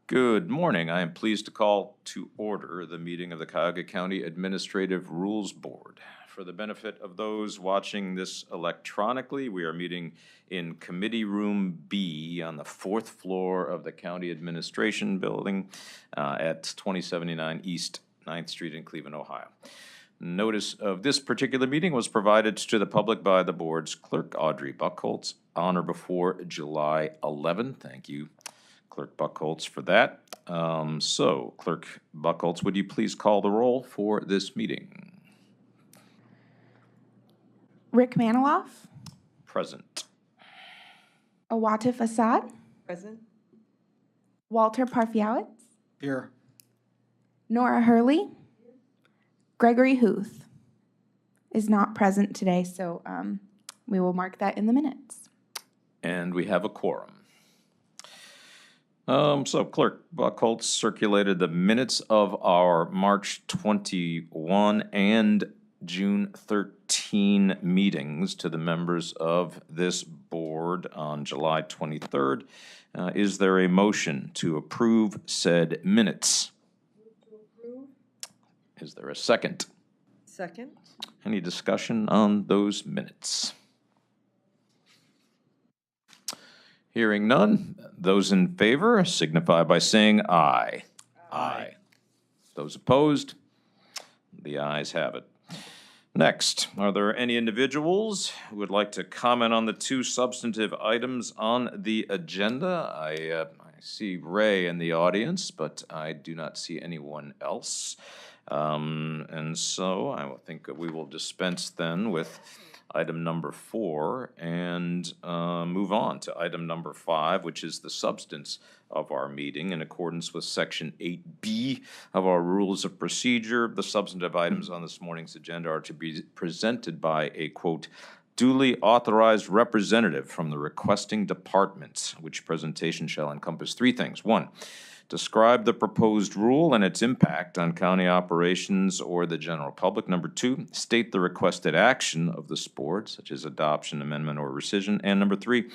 Good morning. I am pleased to call to order the meeting of the Cuyahoga County Administrative Rules Board. For the benefit of those watching this electronically, we are meeting in Committee Room B on the fourth floor of the County Administration Building at 2079 East 9th Street in Cleveland, Ohio. Notice of this particular meeting was provided to the public by the board's clerk, Audrey Buckholz, on or before July 11. Thank you, Clerk Buckholz, for that. So, Clerk Buckholz, would you please call the roll for this meeting? Rick Maniloff, Present. Awatif Assad, Present. Walter Parfiowitz, Here. Nora Hurley, Gregory Huth is not present today, so we will mark that in the minutes. And we have a quorum. So Clerk Buckholz circulated the minutes of our March 21 and June 13 meetings to the members of this board on July 23rd. Is there a motion to approve said minutes? Is there a second? Second. Any discussion on those minutes? Hearing none, those in favor signify by saying aye. Aye. Those opposed? The ayes have it. Next, are there any individuals who would like to comment on the two substantive items on the agenda? I see Ray in the audience, but I do not see anyone else. And so I think that we will dispense then with item number 4 and move on to item number 5, which is the substance of our meeting. In accordance with Section 8B of our Rules of Procedure, the substantive items on this morning's agenda are to be presented by a, quote, duly authorized representative from the requesting department, which presentation shall encompass 3 things. 1, describe the proposed rule and its impact on county operations or the general public. Number 2, state the requested action of this board, such as adoption, amendment, or rescission. And number 3,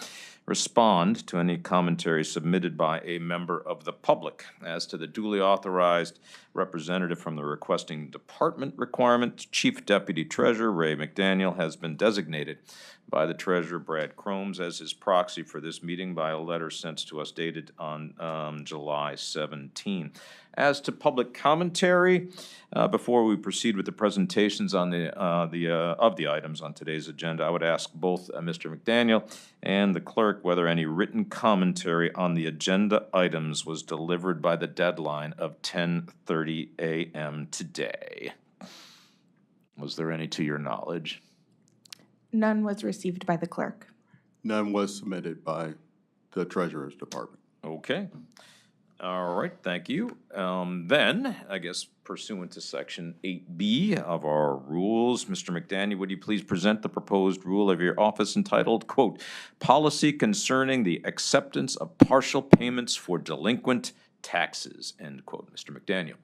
respond to any commentary submitted by a member of the public. As to the duly authorized representative from the requesting department requirement, Chief Deputy Treasurer Ray McDaniel has been designated by the Treasurer Brad Cromes as his proxy for this meeting by a letter sent to us dated on July 17. As to public commentary, before we proceed with the presentations on the items on today's agenda, I would ask both Mr. McDaniel and the clerk whether any written commentary on the agenda items was delivered by the deadline of 10:30 a.m. today. Was there any to your knowledge? None was received by the clerk. None was submitted by the Treasurer's Department. Okay. All right, thank you. Then, I guess pursuant to Section 8B of our rules, Mr. McDaniel, would you please present the proposed rule of your office entitled, quote, Policy Concerning the Acceptance of Partial Payments for Delinquent Taxes, end quote. Mr. McDaniel.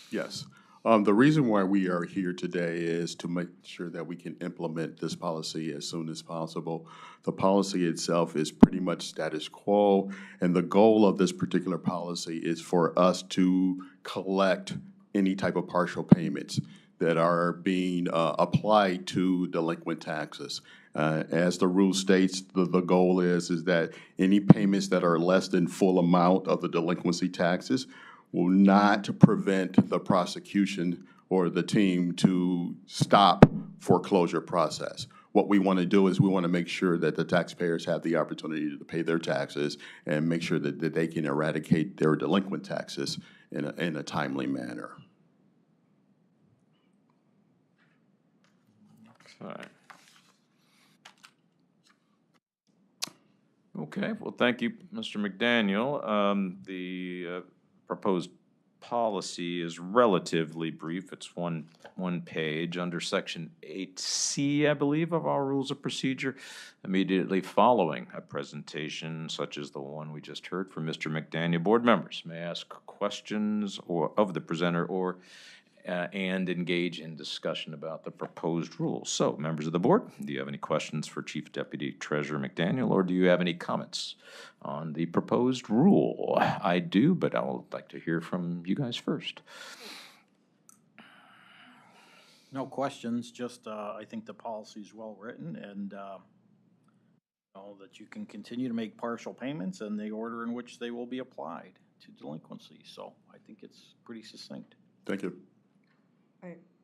Yes. The reason why we are here today is to make sure that we can implement this policy as soon as possible. The policy itself is pretty much status quo, and the goal of this particular policy is for us to collect any type of partial payments that are being applied to delinquent taxes. As the rule states, the goal is that any payments that are less than full amount of the delinquency taxes will not prevent the prosecution or the team to stop foreclosure process. What we want to do is we want to make sure that the taxpayers have the opportunity to pay their taxes and make sure that they can eradicate their delinquent taxes in a timely manner. Okay. Okay, well, thank you, Mr. McDaniel. The proposed policy is relatively brief. It's one page under Section 8C, I believe, of our Rules of Procedure. Immediately following a presentation such as the one we just heard from Mr. McDaniel, board members may ask questions of the presenter and engage in discussion about the proposed rules. So, members of the board, do you have any questions for Chief Deputy Treasurer McDaniel, or do you have any comments on the proposed rule? I do, but I would like to hear from you guys first. No questions, just I think the policy is well-written, and that you can continue to make partial payments in the order in which they will be applied to delinquency. So I think it's pretty succinct. Thank you.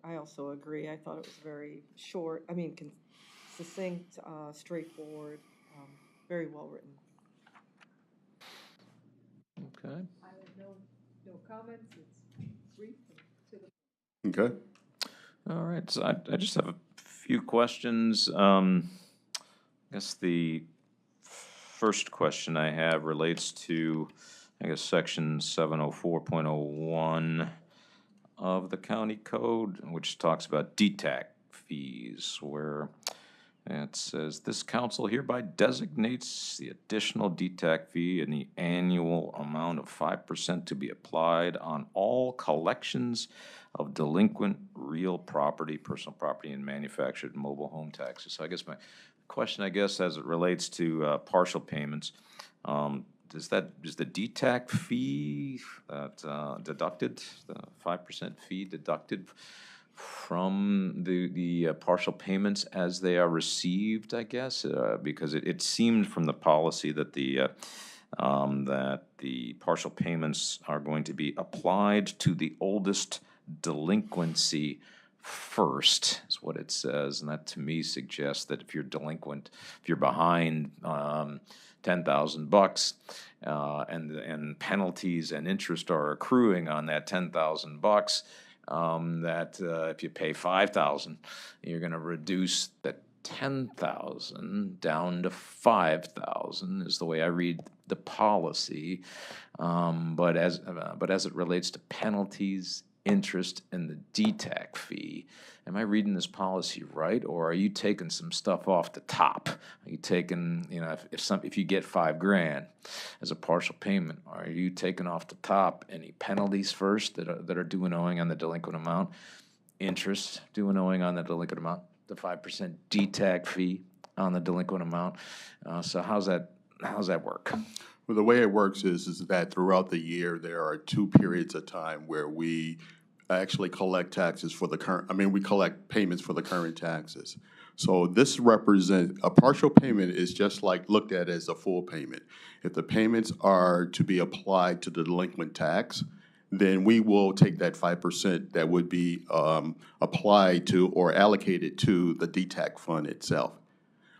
I also agree. I thought it was very short, succinct, straightforward, very well written. Okay. I have no comments. It's brief and to the Okay. All right, so I just have a few questions. I guess the first question I have relates to, Section 704.01 of the county code, which talks about DTAC fees, where it says, "This council hereby designates the additional DTAC fee in the annual amount of 5% to be applied on all collections of delinquent real property, personal property, and manufactured mobile home taxes." So I guess my question, as it relates to partial payments, is the DTAC fee deducted, the 5% fee deducted from the partial payments as they are received, because it seemed from the policy that the partial payments are going to be applied to the oldest delinquency first, is what it says, and that to me suggests that if you're delinquent, if you're behind $10,000, and penalties and interest are accruing on that $10,000, that if you pay $5,000, you're going to reduce the $10,000 down to $5,000 is the way I read the policy. But as it relates to penalties, interest, and the DTAC fee, am I reading this policy right, or are you taking some stuff off the top? Are you taking, if you get $5,000 as a partial payment, are you taking off the top any penalties first that are due and owing on the delinquent amount, interest due and owing on the delinquent amount, the 5% DTAC fee on the delinquent amount? So how's that work? Well, the way it works is that throughout the year, there are 2 periods of time where we actually collect taxes for the current, we collect payments for the current taxes. So this represents, a partial payment is just like looked at as a full payment. If the payments are to be applied to the delinquent tax, then we will take that 5% that would be applied to or allocated to the DTAC fund itself.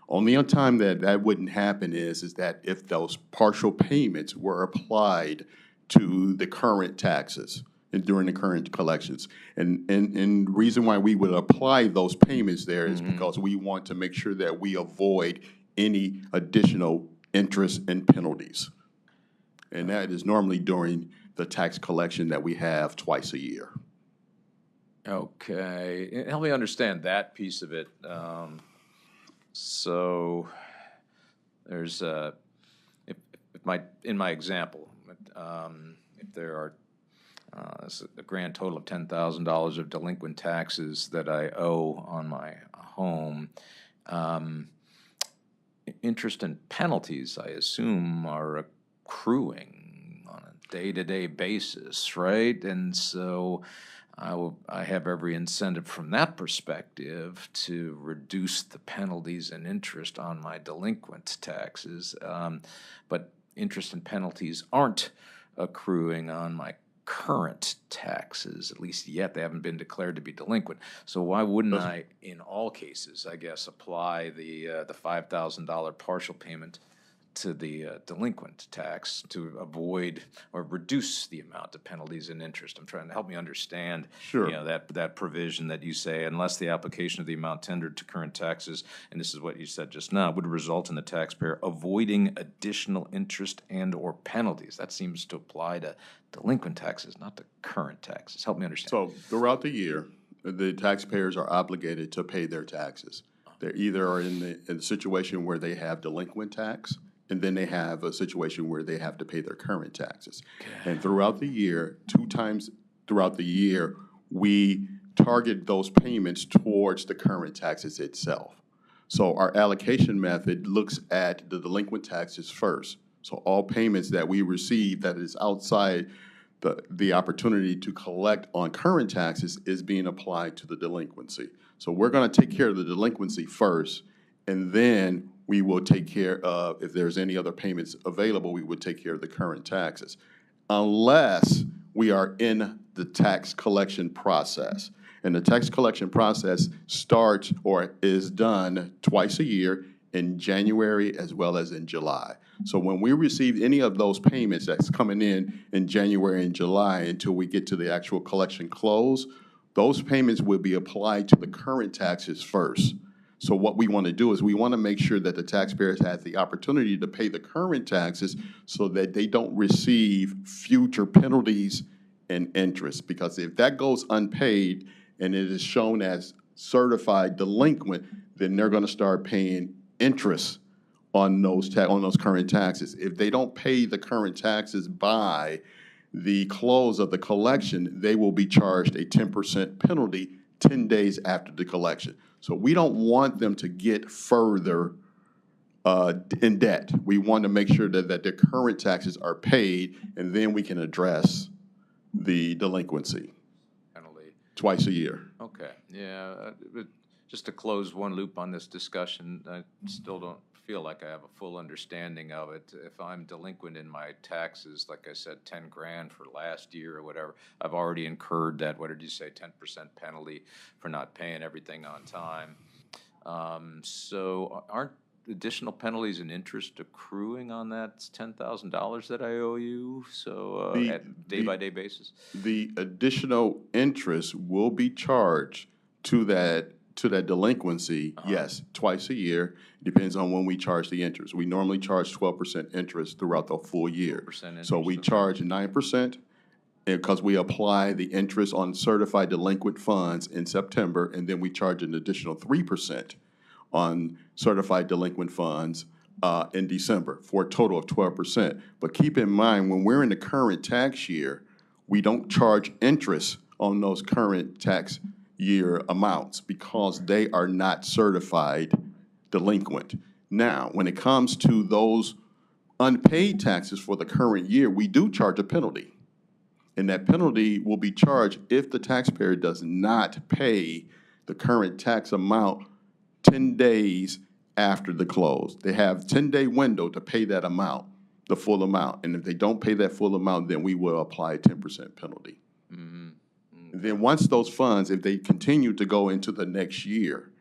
Only on time that wouldn't happen is that if those partial payments were applied to the current taxes and during the current collections. And the reason why we would apply those payments there is because we want to make sure that we avoid any additional interest and penalties. And that is normally during the tax collection that we have twice a year. Okay, help me understand that piece of it. So there's in my example, if there are a grand total of $10,000 of delinquent taxes that I owe on my home, interest and penalties, I assume, are accruing on a day-to-day basis, right? And so I have every incentive from that perspective to reduce the penalties and interest on my delinquent taxes. But interest and penalties aren't accruing on my current taxes, at least yet. They haven't been declared to be delinquent. So why wouldn't I, in all cases, I guess, apply the $5,000 partial payment to the delinquent tax to avoid or reduce the amount of penalties and interest? I'm trying to help me understand, Sure. that provision that you say, unless the application of the amount tendered to current taxes, and this is what you said just now, would result in the taxpayer avoiding additional interest and/or penalties. That seems to apply to delinquent taxes, not to current taxes. Help me understand. So throughout the year, the taxpayers are obligated to pay their taxes. They either are in the situation where they have delinquent tax, and then they have a situation where they have to pay their current taxes. And throughout the year, 2 times throughout the year, we target those payments towards the current taxes itself. So our allocation method looks at the delinquent taxes first. So all payments that we receive that is outside the opportunity to collect on current taxes is being applied to the delinquency. So we're going to take care of the delinquency first, and then we will take care of, if there's any other payments available, we would take care of the current taxes, unless we are in the tax collection process. And the tax collection process starts or is done twice a year, in January as well as in July. So when we receive any of those payments that's coming in January and July until we get to the actual collection close, those payments will be applied to the current taxes first. So what we want to do is we want to make sure that the taxpayers have the opportunity to pay the current taxes so that they don't receive future penalties and interest. Because if that goes unpaid and it is shown as certified delinquent, then they're going to start paying interest on those current taxes. If they don't pay the current taxes by the close of the collection, they will be charged a 10% penalty 10 days after the collection. So we don't want them to get further in debt. We want to make sure that their current taxes are paid, and then we can address the delinquency Penalty. twice a year. Okay, yeah, but just to close one loop on this discussion, I still don't feel like I have a full understanding of it. If I'm delinquent in my taxes, like I said, 10 grand for last year or whatever, I've already incurred that, what did you say, 10% penalty for not paying everything on time. So aren't additional penalties and interest accruing on that $10,000 that I owe you? So at day-by-day basis? The additional interest will be charged to that delinquency, yes, twice a year. Depends on when we charge the interest. We normally charge 12% interest throughout the full year. 12% So we interest, charge 9% because we apply the interest on certified delinquent funds in September, and then we charge an additional 3% on certified delinquent funds in December for a total of 12%. But keep in mind, when we're in the current tax year, we don't charge interest on those current tax year amounts because they are not certified delinquent. Now, when it comes to those unpaid taxes for the current year, we do charge a penalty. And that penalty will be charged if the taxpayer does not pay the current tax amount 10 days after the close. They have a 10-day window to pay that amount, the full amount. And if they don't pay that full amount, then we will apply a 10% penalty. Then once those funds, if they continue to go into the next year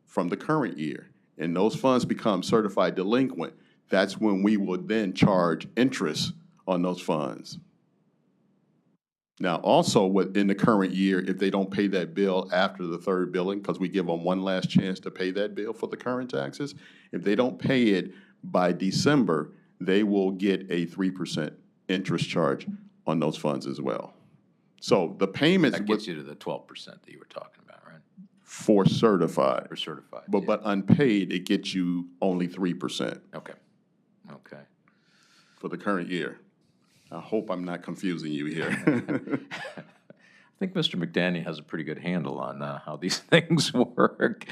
from the current year, and those funds become certified delinquent, that's when we will then charge interest on those funds. Now, also within the current year, if they don't pay that bill after the third billing, because we give them one last chance to pay that bill for the current taxes, if they don't pay it by December, they will get a 3% interest charge on those funds as well. So the payments That gets you to the 12% that you were talking about, right? for certified, Or certified? but yeah. but unpaid, it gets you only 3% Okay, okay. for the current year. I hope I'm not confusing you here. I think Mr. McDaniel has a pretty good handle on how these things work.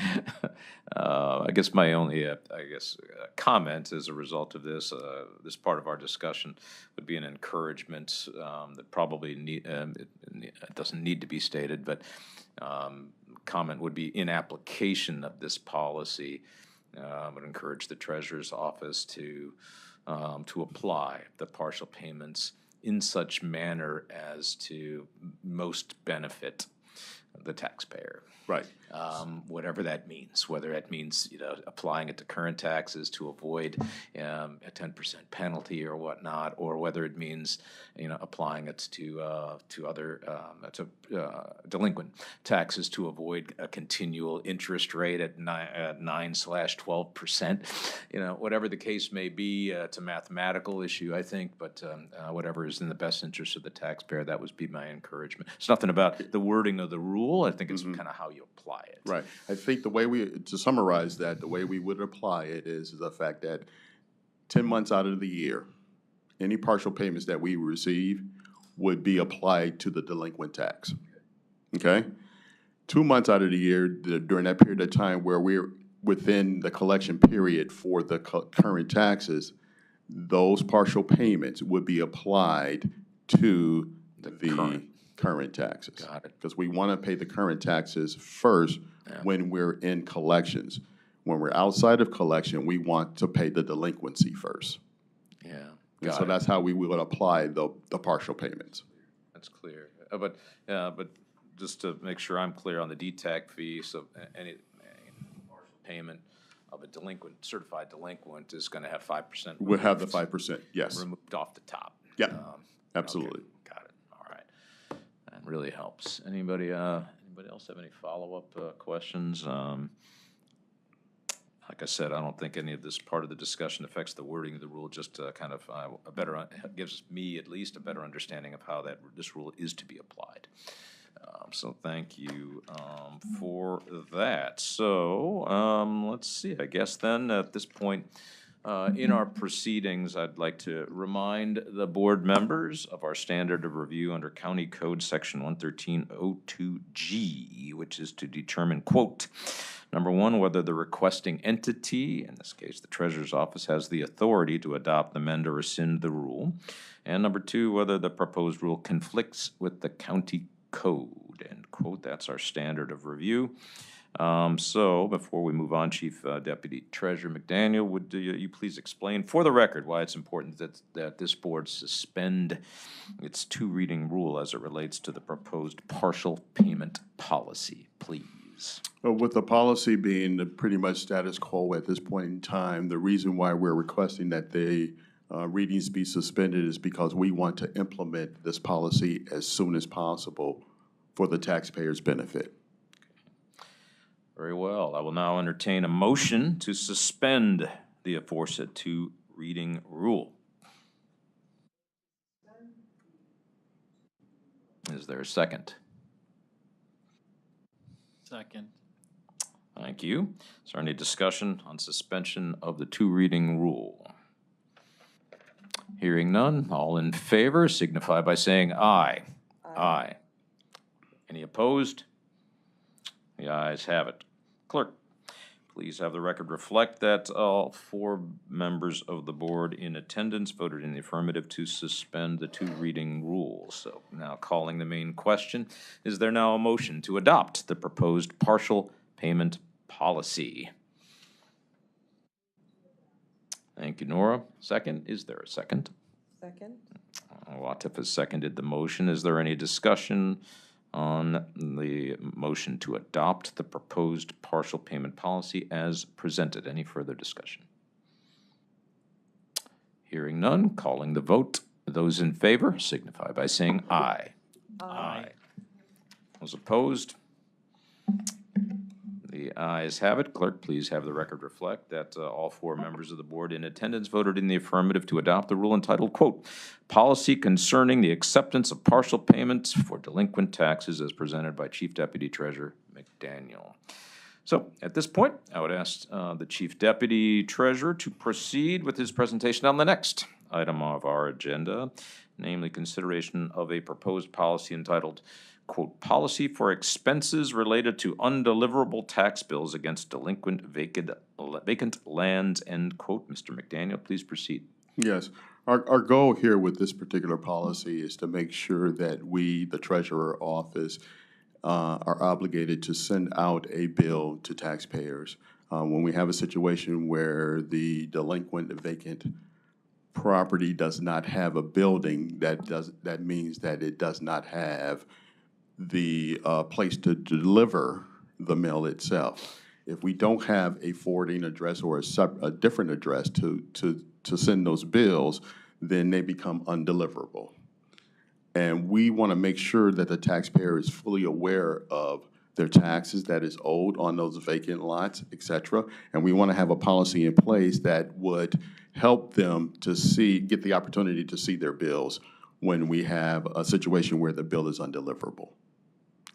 I guess my only, comment as a result of this, this part of our discussion would be an encouragement that probably it doesn't need to be stated, but comment would be in application of this policy. I would encourage the treasurer's office to apply the partial payments in such manner as to most benefit the taxpayer. Right. Whatever that means, whether that means, applying it to current taxes to avoid a 10% penalty or whatnot, or whether it means, applying it to other delinquent taxes to avoid a continual interest rate at 9/12%. Whatever the case may be, it's a mathematical issue, I think, but whatever is in the best interest of the taxpayer, that would be my encouragement. It's nothing about the wording of the rule. I think it's kind of how you apply it. Right. I think to summarize that, the way we would apply it is the fact that 10 months out of the year, any partial payments that we receive would be applied to the delinquent tax. Okay? 2 months out of the year, during that period of time where we're within the collection period for the current taxes, those partial payments would be applied to the current taxes. Got it. Because we want to pay the current taxes first when we're in collections. When we're outside of collection, we want to pay the delinquency first. Yeah. And Got so it. that's how we would apply the partial payments. That's clear. But just to make sure I'm clear on the DTAC fee, so any partial payment of a certified delinquent is going to have 5%. We'll have the 5%, yes. Removed off the top. Yeah, absolutely. Okay, got it. All right. That really helps. Anybody else have any follow-up questions? Like I said, I don't think any of this part of the discussion affects the wording of the rule, just kind of gives me at least a better understanding of how this rule is to be applied. So thank you for that. So let's see, I guess then at this point in our proceedings, I'd like to remind the board members of our standard of review under County Code Section 11302G, which is to determine, quote, number one, whether the requesting entity, in this case the treasurer's office, has the authority to adopt, amend, or rescind the rule. And number two, whether the proposed rule conflicts with the county code, end quote. That's our standard of review. So before we move on, Chief Deputy Treasurer McDaniel, would you please explain for the record why it's important that this board suspend its two-reading rule as it relates to the proposed partial payment policy, please? With the policy being pretty much status quo at this point in time, the reason why we're requesting that the readings be suspended is because we want to implement this policy as soon as possible for the taxpayers' benefit. Very well. I will now entertain a motion to suspend the aforesaid two-reading rule. Is there a second? Second. Thank you. Is there any discussion on suspension of the two-reading rule? Hearing none, all in favor signify by saying aye. Aye. Any opposed? The ayes have it. Clerk, please have the record reflect that all four members of the board in attendance voted in the affirmative to suspend the two-reading rule. So now calling the main question, is there now a motion to adopt the proposed partial payment policy? Thank you, Nora. Second, is there a second? Second? Latif has seconded the motion. Is there any discussion on the motion to adopt the proposed partial payment policy as presented? Any further discussion? Hearing none, calling the vote. Those in favor signify by saying aye. Aye. Those opposed? The ayes have it. Clerk, please have the record reflect that all four members of the board in attendance voted in the affirmative to adopt the rule entitled, quote, Policy Concerning the Acceptance of Partial Payments for Delinquent Taxes as presented by Chief Deputy Treasurer McDaniel. So at this point, I would ask the Chief Deputy Treasurer to proceed with his presentation on the next item of our agenda, namely consideration of a proposed policy entitled, quote, Policy for Expenses Related to Undeliverable Tax Bills Against Delinquent Vacant Lands, end quote. Mr. McDaniel, please proceed. Yes. Our goal here with this particular policy is to make sure that we, the treasurer office, are obligated to send out a bill to taxpayers. When we have a situation where the delinquent vacant property does not have a building, that means that it does not have the place to deliver the mail itself. If we don't have a forwarding address or a different address to send those bills, then they become undeliverable. And we want to make sure that the taxpayer is fully aware of their taxes that is owed on those vacant lots, et cetera. And we want to have a policy in place that would help them to get the opportunity to see their bills when we have a situation where the bill is undeliverable.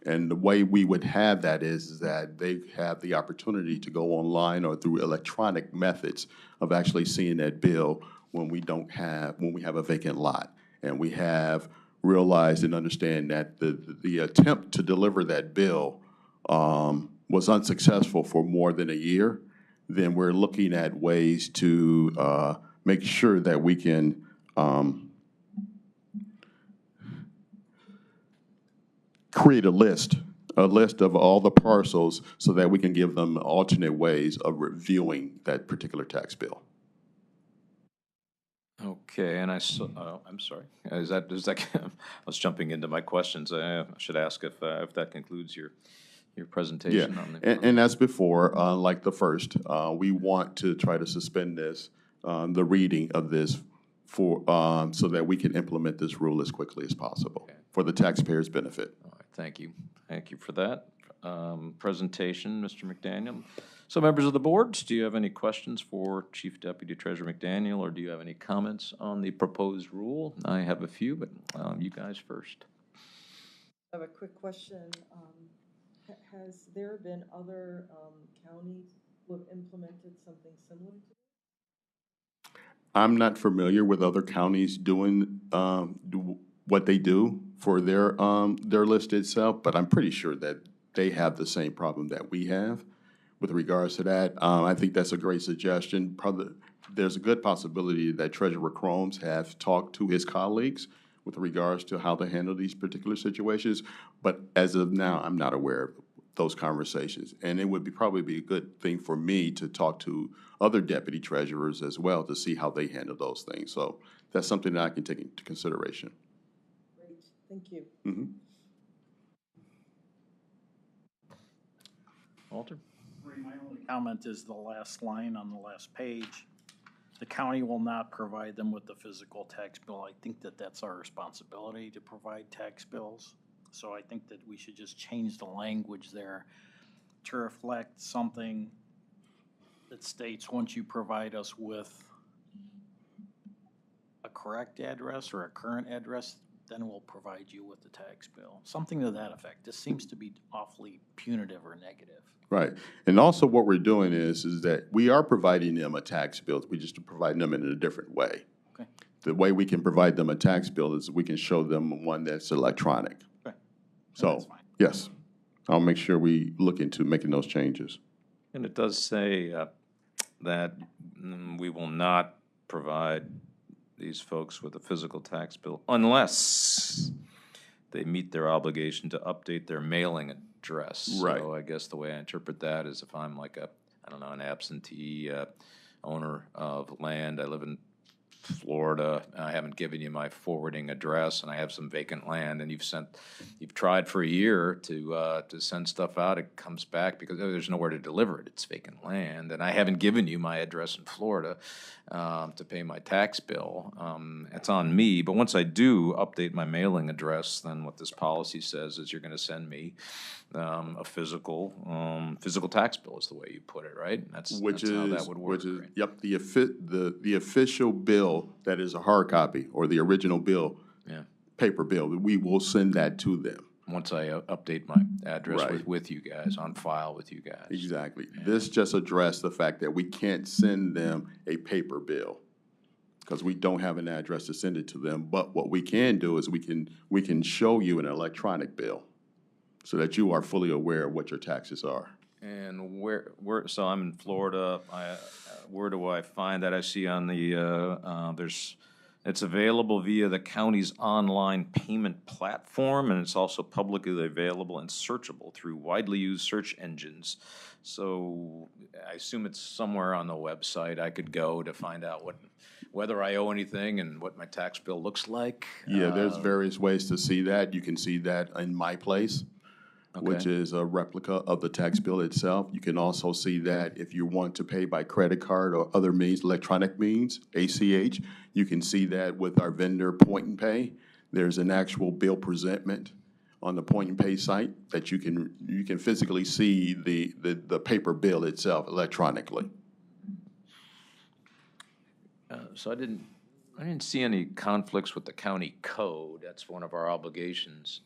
And the way we would have that is that they have the opportunity to go online or through electronic methods of actually seeing that bill when we have a vacant lot. And we have realized and understand that the attempt to deliver that bill was unsuccessful for more than a year. Then we're looking at ways to make sure that we can create a list of all the parcels so that we can give them alternate ways of reviewing that particular tax bill. Okay, and I'm sorry. Is that, I was jumping into my questions. I should ask if that concludes your presentation on the. And as before, like the first, we want to try to suspend this, the reading of this so that we can implement this rule as quickly as possible for the taxpayers' benefit. All right, thank you. Thank you for that presentation, Mr. McDaniel. So members of the board, do you have any questions for Chief Deputy Treasurer McDaniel, or do you have any comments on the proposed rule? I have a few, but you guys first. I have a quick question. Has there been other counties who have implemented something similar to this? I'm not familiar with other counties doing what they do for their list itself, but I'm pretty sure that they have the same problem that we have with regards to that. I think that's a great suggestion. Probably, there's a good possibility that Treasurer Cromes have talked to his colleagues with regards to how to handle these particular situations, but as of now, I'm not aware of those conversations. And it would probably be a good thing for me to talk to other deputy treasurers as well to see how they handle those things. So that's something that I can take into consideration. Great, thank you. Mm-hmm. Walter? My only comment is the last line on the last page. The county will not provide them with the physical tax bill. I think that that's our responsibility to provide tax bills. So I think that we should just change the language there to reflect something that states once you provide us with a correct address or a current address, then we'll provide you with the tax bill. Something to that effect. This seems to be awfully punitive or negative. Right. And also what we're doing is that we are providing them a tax bill. We just provide them in a different way. Okay. The way we can provide them a tax bill is we can show them one that's electronic. Okay. So, that's fine. yes, I'll make sure we look into making those changes. And it does say that we will not provide these folks with a physical tax bill unless they meet their obligation to update their mailing address. Right. So I guess the way I interpret that is if I'm like an absentee owner of land, I live in Florida, I haven't given you my forwarding address, and I have some vacant land, and you've tried for a year to send stuff out, it comes back because there's nowhere to deliver it. It's vacant land, and I haven't given you my address in Florida to pay my tax bill. It's on me, but once I do update my mailing address, then what this policy says is you're going to send me a physical tax bill is the way you put it, right? That's how that would work. Right? Yep, the official bill that is a hard copy or the original bill, paper bill, we will send that to them. Once I update my address Right. with you guys, on file with you guys. Exactly. This just addressed the fact that we can't send them a paper bill because we don't have an address to send it to them. But what we can do is we can show you an electronic bill so that you are fully aware of what your taxes are. And so I'm in Florida, where do I find that? I see on it's available via the county's online payment platform, and it's also publicly available and searchable through widely used search engines. So I assume it's somewhere on the website I could go to find out whether I owe anything and what my tax bill looks like. Yeah, there's various ways to see that. You can see that in My Place, which Okay. is a replica of the tax bill itself. You can also see that if you want to pay by credit card or other means, electronic means, ACH, you can see that with our vendor Point and Pay. There's an actual bill presentment on the Point and Pay site that you can physically see the paper bill itself electronically. So I didn't see any conflicts with the county code. That's one of our obligations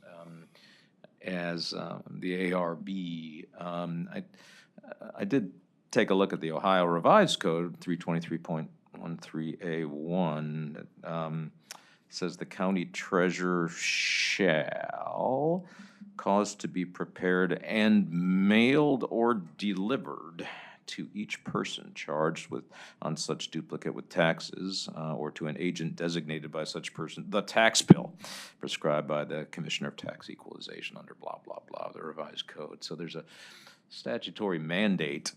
as the ARB. I did take a look at the Ohio Revised Code 323.13A1. Says the county treasurer shall cause to be prepared and mailed or delivered to each person charged on such duplicate with taxes, or to an agent designated by such person, the tax bill prescribed by the Commissioner of Tax Equalization under blah, blah, blah, the revised code. So there's a statutory mandate,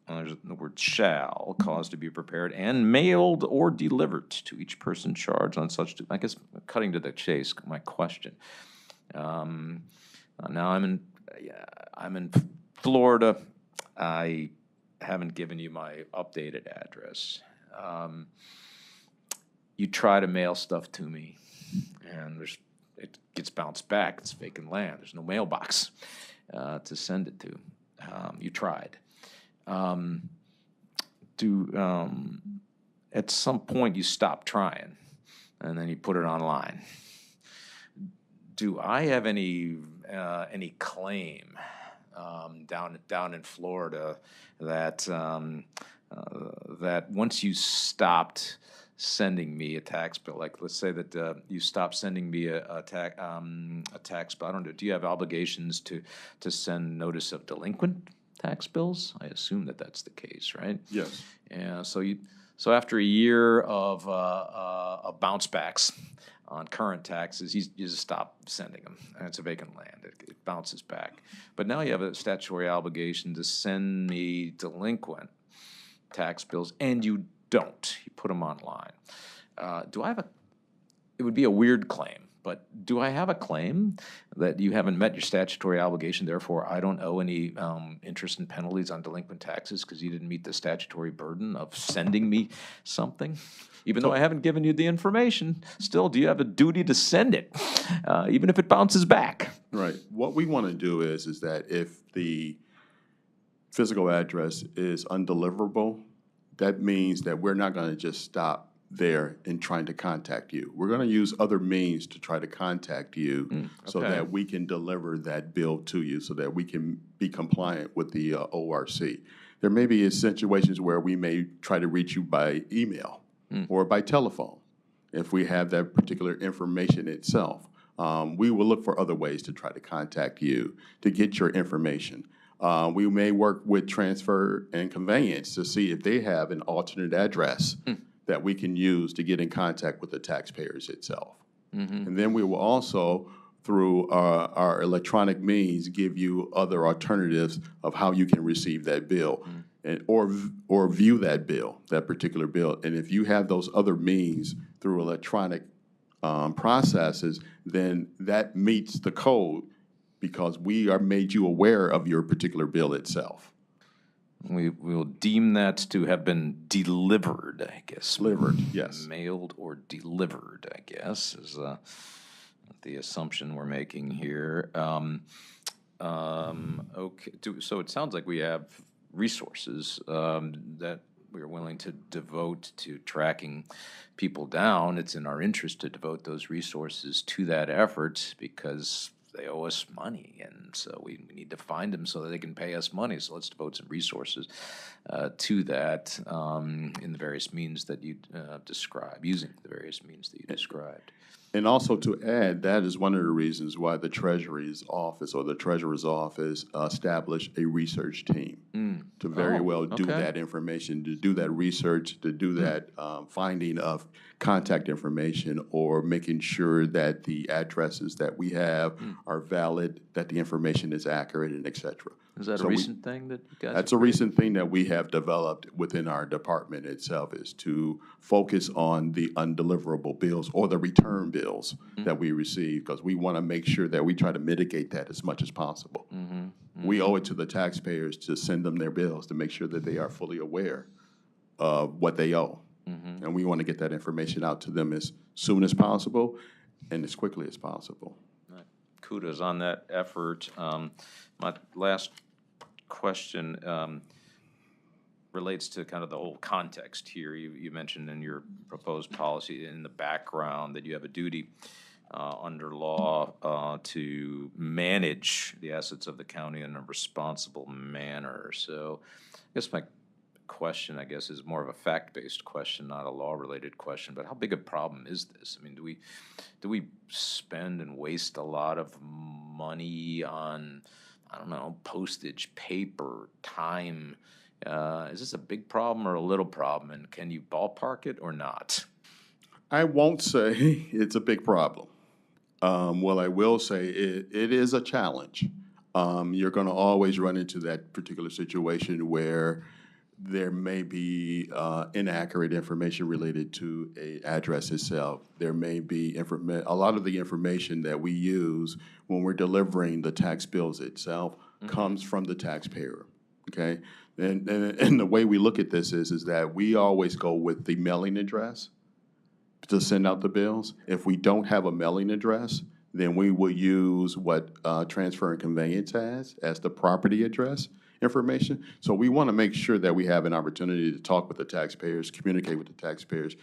there's the word shall, cause to be prepared and mailed or delivered to each person charged on such, I guess, cutting to the chase, my question. Now I'm in Florida. I haven't given you my updated address. You try to mail stuff to me, and it gets bounced back. It's vacant land. There's no mailbox to send it to. You tried. At some point you stop trying, and then you put it online. Do I have any claim down in Florida that once you stopped sending me a tax bill, like let's say that you stopped sending me a tax bill, I don't know, do you have obligations to send notice of delinquent tax bills? I assume that that's the case, right? Yes. Yeah. So after a year of bounce backs on current taxes, you just stop sending them, and it's a vacant land. It bounces back. But now you have a statutory obligation to send me delinquent tax bills, and you don't. You put them online. Do I have it would be a weird claim, but do I have a claim that you haven't met your statutory obligation, therefore I don't owe any interest and penalties on delinquent taxes because you didn't meet the statutory burden of sending me something? Even though I haven't given you the information, still, do you have a duty to send it, even if it bounces back? Right. What we want to do is that if the physical address is undeliverable, that means that we're not going to just stop there in trying to contact you. We're going to use other means to try to contact you so okay. that we can deliver that bill to you so that we can be compliant with the ORC. There may be situations where we may try to reach you by email or by telephone if we have that particular information itself. We will look for other ways to try to contact you to get your information. We may work with transfer and conveyance to see if they have an alternate address that we can use to get in contact with the taxpayers itself. And then we will also, through our electronic means, give you other alternatives of how you can receive that bill or view that bill, that particular bill. And if you have those other means through electronic processes, then that meets the code because we are made you aware of your particular bill itself. We will deem that to have been delivered, I guess. Delivered, yes. Mailed or delivered, I guess, is the assumption we're making here. Okay, so it sounds like we have resources that we're willing to devote to tracking people down. It's in our interest to devote those resources to that effort because they owe us money, and so we need to find them so that they can pay us money. So let's devote some resources to that in the various means that you describe, using the various means that you described. And also to add, that is one of the reasons why the Treasury's office or the Treasurer's office established a research team to very Oh, well do okay. that information, to do that research, to do that finding of contact information, or making sure that the addresses that we have are valid, that the information is accurate, and et cetera. Is that a So we- recent thing that you guys? That's have a recent thing that we have developed within our department itself, is to focus on the undeliverable bills or the return bills that we receive, because we want to make sure that we try to mitigate that as much as possible. We owe it to the taxpayers to send them their bills, to make sure that they are fully aware of what they owe. And we want to get that information out to them as soon as possible and as quickly as possible. Kudos on that effort. My last question relates to kind of the whole context here. You mentioned in your proposed policy in the background that you have a duty under law to manage the assets of the county in a responsible manner. So I guess my question, is more of a fact-based question, not a law-related question. But how big a problem is this? I mean, do we spend and waste a lot of money on, I don't know, postage, paper, time? Is this a big problem or a little problem? And can you ballpark it or not? I won't say it's a big problem. What I will say, it is a challenge. You're going to always run into that particular situation where there may be inaccurate information related to an address itself. There may be a lot of the information that we use when we're delivering the tax bills itself comes from the taxpayer, okay? And the way we look at this is that we always go with the mailing address to send out the bills. If we don't have a mailing address, then we will use what Transfer and Conveyance has as the property address information. So we want to make sure that we have an opportunity to talk with the taxpayers, communicate with the taxpayers,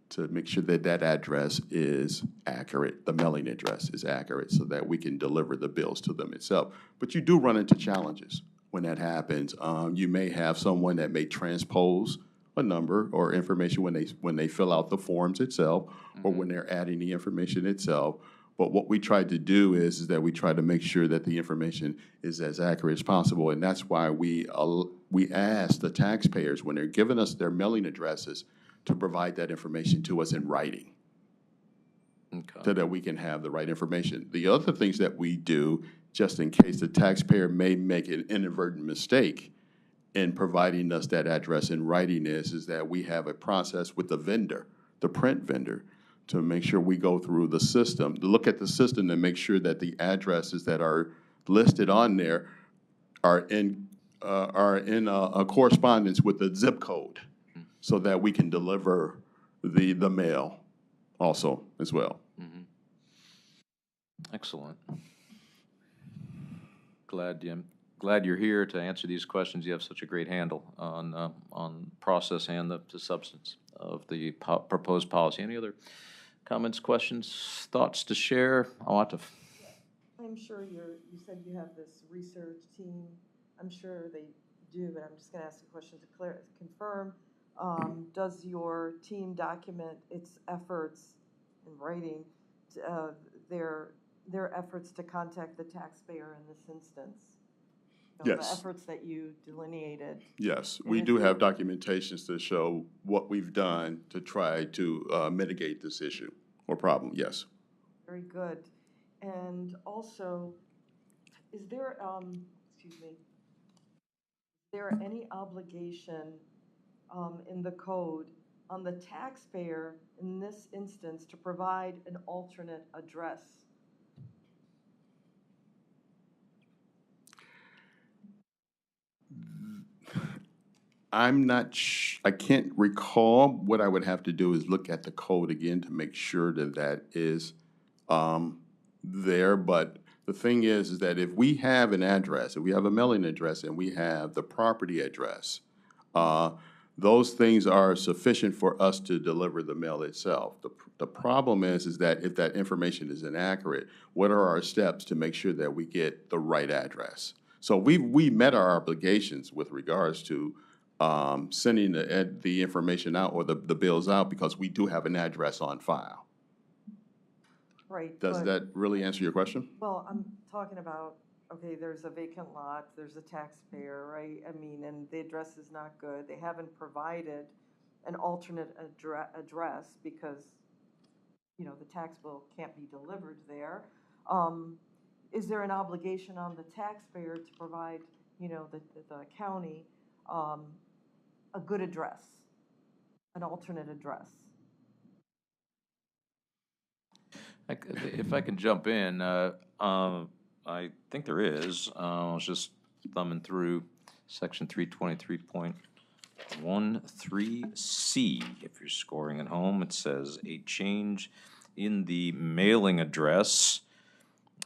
to make sure that that address is accurate, the mailing address is accurate, so that we can deliver the bills to them itself. But you do run into challenges when that happens. You may have someone that may transpose a number or information when they fill out the forms itself, or when they're adding the information itself. But what we try to do is that we try to make sure that the information is as accurate as possible, and that's why we ask the taxpayers, when they're giving us their mailing addresses, to provide that information to us in writing, so that we can have the right information. The other things that we do, just in case the taxpayer may make an inadvertent mistake in providing us that address in writing, is that we have a process with the vendor, the print vendor, to make sure we go through the system, to look at the system and make sure that the addresses that are listed on there are in a correspondence with the zip code, so that we can deliver the mail also as well. Excellent. Glad you're here to answer these questions. You have such a great handle on process and the substance of the proposed policy. Any other comments, questions, thoughts to share? Atif? I'm sure you said you have this research team. I'm sure they do, but I'm just going to ask a question to confirm. Does your team document its efforts in writing, their efforts to contact the taxpayer in this instance? Yes. The efforts that you delineated. Yes, we do have documentations to show what we've done to try to mitigate this issue or problem, yes. Very good. And also, is there, is there any obligation in the code on the taxpayer in this instance to provide an alternate address? I'm not, I can't recall. What I would have to do is look at the code again to make sure that that is there. But the thing is that if we have an address, if we have a mailing address and we have the property address, those things are sufficient for us to deliver the mail itself. The problem is that if that information is inaccurate, what are our steps to make sure that we get the right address? So we met our obligations with regards to sending the information out or the bills out, because we do have an address on file. Right. Does but- that really answer your question? Well, I'm talking about, okay, there's a vacant lot, there's a taxpayer, right? I mean, and the address is not good. They haven't provided an alternate address because, you know, the tax bill can't be delivered there. Is there an obligation on the taxpayer to provide, you know, the county, a good address, an alternate address? If I can jump in, I think there is. I was just thumbing through section 323.13C. If you're scoring at home, it says a change in the mailing address.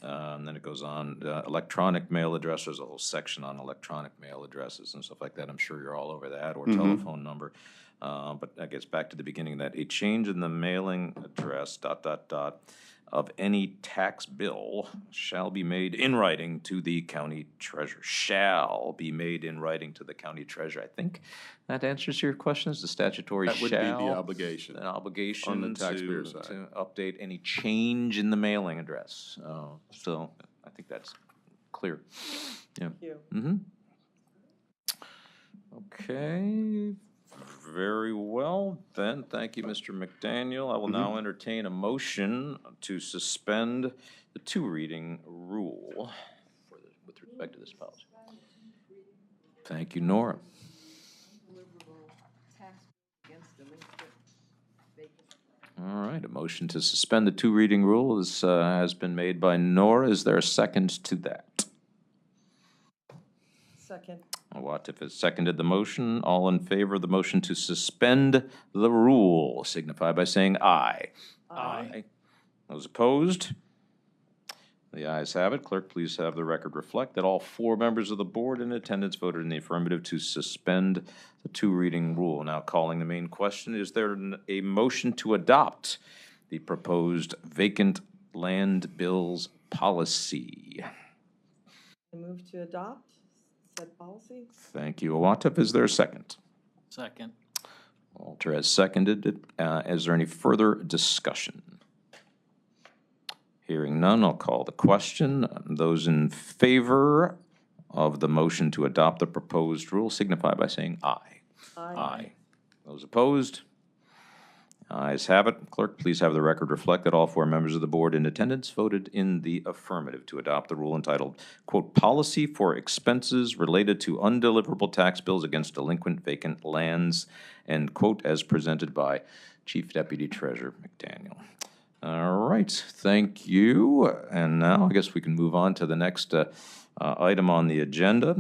And then it goes on, electronic mail address. There's a whole section on electronic mail addresses and stuff like that. I'm sure you're all over that, or telephone number. But that gets back to the beginning of that. A change in the mailing address, ... of any tax bill shall be made in writing to the county treasurer. Shall be made in writing to the county treasurer. I think that answers your questions, the statutory That would be the shall. obligation. An obligation On the taxpayer side. to update any change in the mailing address. So I think that's clear. Yeah. Thank you. Mm-hmm. Okay, very well then. Thank you, Mr. McDaniel. I will now entertain a motion to suspend the two-reading rule with respect to this policy. Thank you, Nora. Undeliverable tax against delinquent vacant. All right, a motion to suspend the two-reading rule has been made by Nora. Is there a second to that? Second. Watif has seconded the motion. All in favor of the motion to suspend the rule signify by saying aye. Aye. Those opposed? The ayes have it. Clerk, please have the record reflect that all four members of the board in attendance voted in the affirmative to suspend the two-reading rule. Now calling the main question, is there a motion to adopt the proposed vacant land bills policy? I move to adopt said policy. Thank you, Watif. Is there a second? Second. Walter has seconded it. Is there any further discussion? Hearing none, I'll call the question. Those in favor of the motion to adopt the proposed rule signify by saying aye. Aye. Those opposed? Ayes have it. Clerk, please have the record reflect that all four members of the board in attendance voted in the affirmative to adopt the rule entitled, quote, "Policy for Expenses Related to Undeliverable Tax Bills Against Delinquent Vacant Lands," end quote, as presented by Chief Deputy Treasurer McDaniel. All right, thank you. And now I guess we can move on to the next item on the agenda,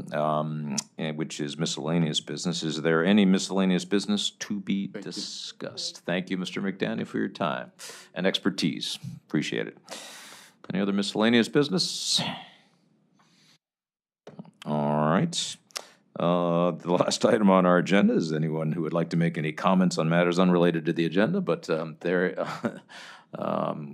which is miscellaneous business. Is there any miscellaneous business to be discussed? Thank you, Mr. McDaniel, for your time and expertise. Appreciate it. Any other miscellaneous business? All right. The last item on our agenda is anyone who would like to make any comments on matters unrelated to the agenda, but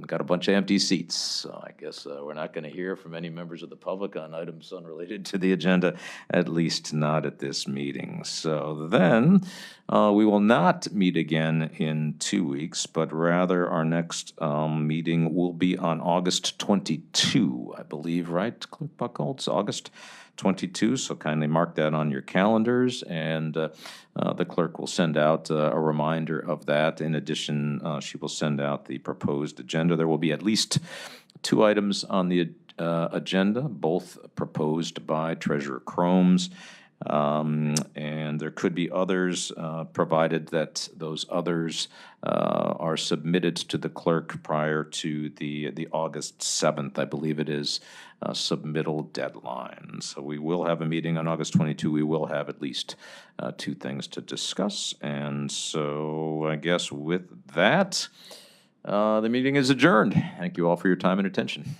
got a bunch of empty seats, so I guess we're not going to hear from any members of the public on items unrelated to the agenda, at least not at this meeting. So then, we will not meet again in 2 weeks, but rather our next meeting will be on August 22, I believe, right, Clerk Buckholz? August 22, so kindly mark that on your calendars, and the clerk will send out a reminder of that. In addition, she will send out the proposed agenda. There will be at least 2 items on the agenda, both proposed by Treasurer Cromes, and there could be others, provided that those others are submitted to the clerk prior to the August 7th, I believe it is, submittal deadline. So we will have a meeting on August 22. We will have at least 2 things to discuss. And so I guess with that, the meeting is adjourned. Thank you all for your time and attention.